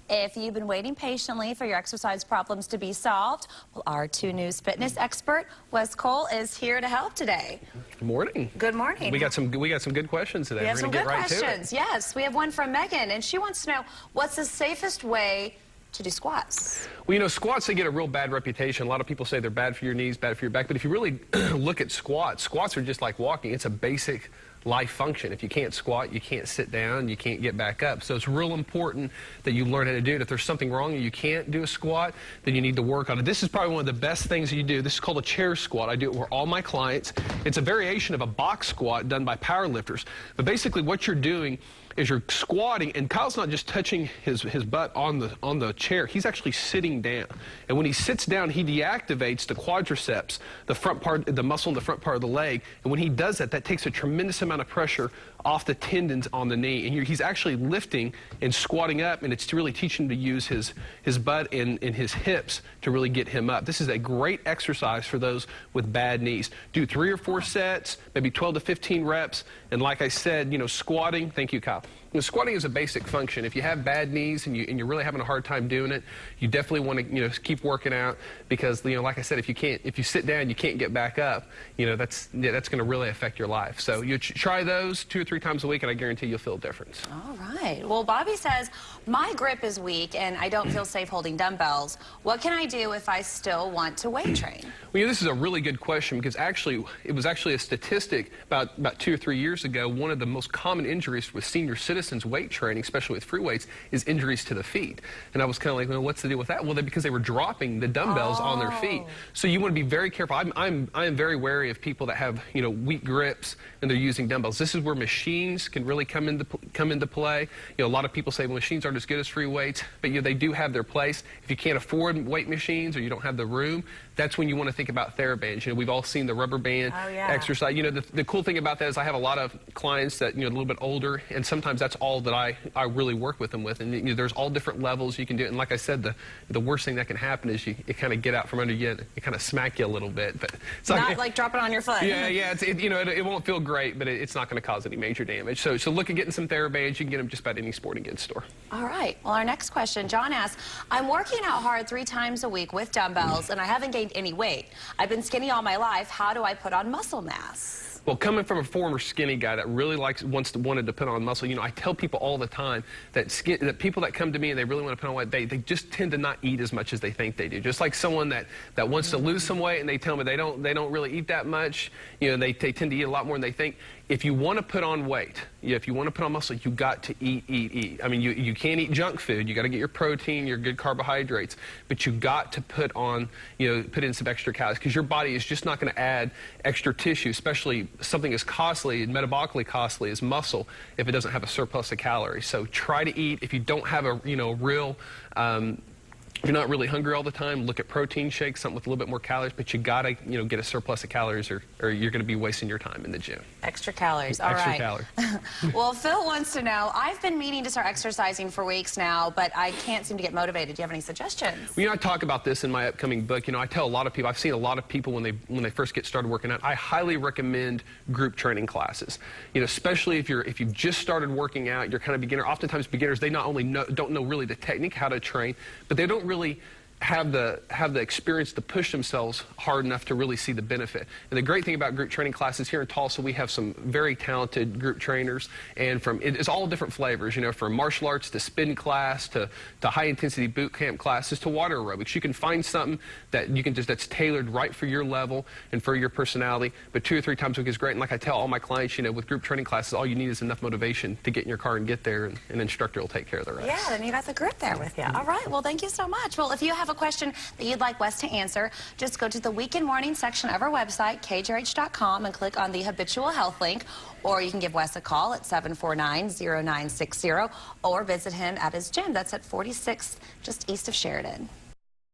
If you've been waiting patiently for your exercise problems to be solved, well, our 2 News fitness expert, Wes Cole, is here to help today. Good morning. Good morning. We got some good questions today. We have We're some gonna good get right questions. To it. Yes, we have one from Megan, and she wants to know what's the safest way to do squats. Well, you know, squats, they get a real bad reputation. A lot of people say they're bad for your knees, bad for your back. But if you really look at squats, squats are just like walking. It's a basic life function. If you can't squat, you can't sit down, you can't get back up. So it's real important that you learn how to do it. If there's something wrong and you can't do a squat, then you need to work on it. This is probably one of the best things you do. This is called a chair squat. I do it with all my clients. It's a variation of a box squat done by power lifters. But basically what you're doing is you're squatting, and Kyle's not just touching his butt on the chair. He's actually sitting down. And when he sits down, he deactivates the quadriceps, the front part, the muscle in the front part of the leg. And when he does that, that takes a tremendous amount of pressure off the tendons on the knee. And he's actually lifting and squatting up, and it's really teaching him to use his butt and his hips to really get him up. This is a great exercise for those with bad knees. Do 3 or 4 sets, maybe 12 to 15 reps. And like I said, you know, squatting, thank you, Kyle. You know, squatting is a basic function. If you have bad knees and you're really having a hard time doing it, you definitely want to, keep working out, because, like I said, if you sit down, you can't get back up, that's going to really affect your life. So you try those 2 or 3 times a week, and I guarantee you'll feel a difference. All right. Well, Bobby says, my grip is weak and I don't feel safe holding dumbbells. What can I do if I still want to weight train? Well, this is a really good question, because it was actually a statistic about 2 or 3 years ago. One of the most common injuries with senior citizens weight training, especially with free weights, is injuries to the feet. And I was kind of like, well, what's the deal with that? Well, because they were dropping the dumbbells on their feet. So you want to be very careful. I am very wary of people that have weak grips and they're using dumbbells. This is where machines can really come into play. A lot of people say, well, machines aren't as good as free weights, but they do have their place. If you can't afford weight machines or you don't have the room, that's when you want to think about TheraBands. We've all seen the rubber band exercise. The cool thing about that is I have a lot of clients that a little bit older, and sometimes that's all that I really work with them with. And there's all different levels you can do it. And like I said, the worst thing that can happen is it kind of get out from under you, it kind of smack you a little bit. But it's not like dropping on your foot. Yeah. It won't feel great, but it's not going to cause any major damage. So look at getting some TheraBands. You can get them just about any sporting goods store. All right. Well, our next question, John asks, I'm working out hard 3 times a week with dumbbells, and I haven't gained any weight. I've been skinny all my life. How do I put on muscle mass? Well, coming from a former skinny guy that really wanted to put on muscle, I tell people all the time that people that come to me and they really want to put on weight, they just tend to not eat as much as they think they do. Just like someone that wants to lose some weight and they tell me they don't really eat that much, they tend to eat a lot more than they think. If you want to put on weight, if you want to put on muscle, you got to eat. I mean, you can't eat junk food. You got to get your protein, your good carbohydrates, but you got to put in some extra calories, because your body is just not going to add extra tissue, especially something as costly and metabolically costly as muscle, if it doesn't have a surplus of calories. So try to eat. If you don't have a if you're not really hungry all the time, look at protein shakes, something with a little bit more calories, but you gotta, get a surplus of calories, or you're gonna be wasting your time in the gym. Extra calories, all right. Extra calories. Well, Phil wants to know, I've been meaning to start exercising for weeks now, but I can't seem to get motivated. Do you have any suggestions? Well, I talk about this in my upcoming book. I tell a lot of people, I've seen a lot of people when they first get started working out, I highly recommend group training classes. Especially if you've just started working out, you're kind of beginner. Oftentimes beginners, they not only don't know really the technique, how to train, but they don't really have the experience to push themselves hard enough to really see the benefit. And the great thing about group training classes here in Tulsa, we have some very talented group trainers, and it's all different flavors, from martial arts to spin class to high intensity boot camp classes to water aerobics. You can find something that that's tailored right for your level and for your personality. But 2 or 3 times a week is great. And like I tell all my clients, with group training classes, all you need is enough motivation to get in your car and get there, and an instructor will take care of the rest. Yeah, then you got the group there with you. All right. Well, thank you so much. Well, if you have a question that you'd like Wes to answer, just go to the Weekend Morning section of our website, kjrh.com, and click on the Habitual Health link, or you can give Wes a call at 749-0960, or visit him at his gym. That's at 46th, just east of Sheridan.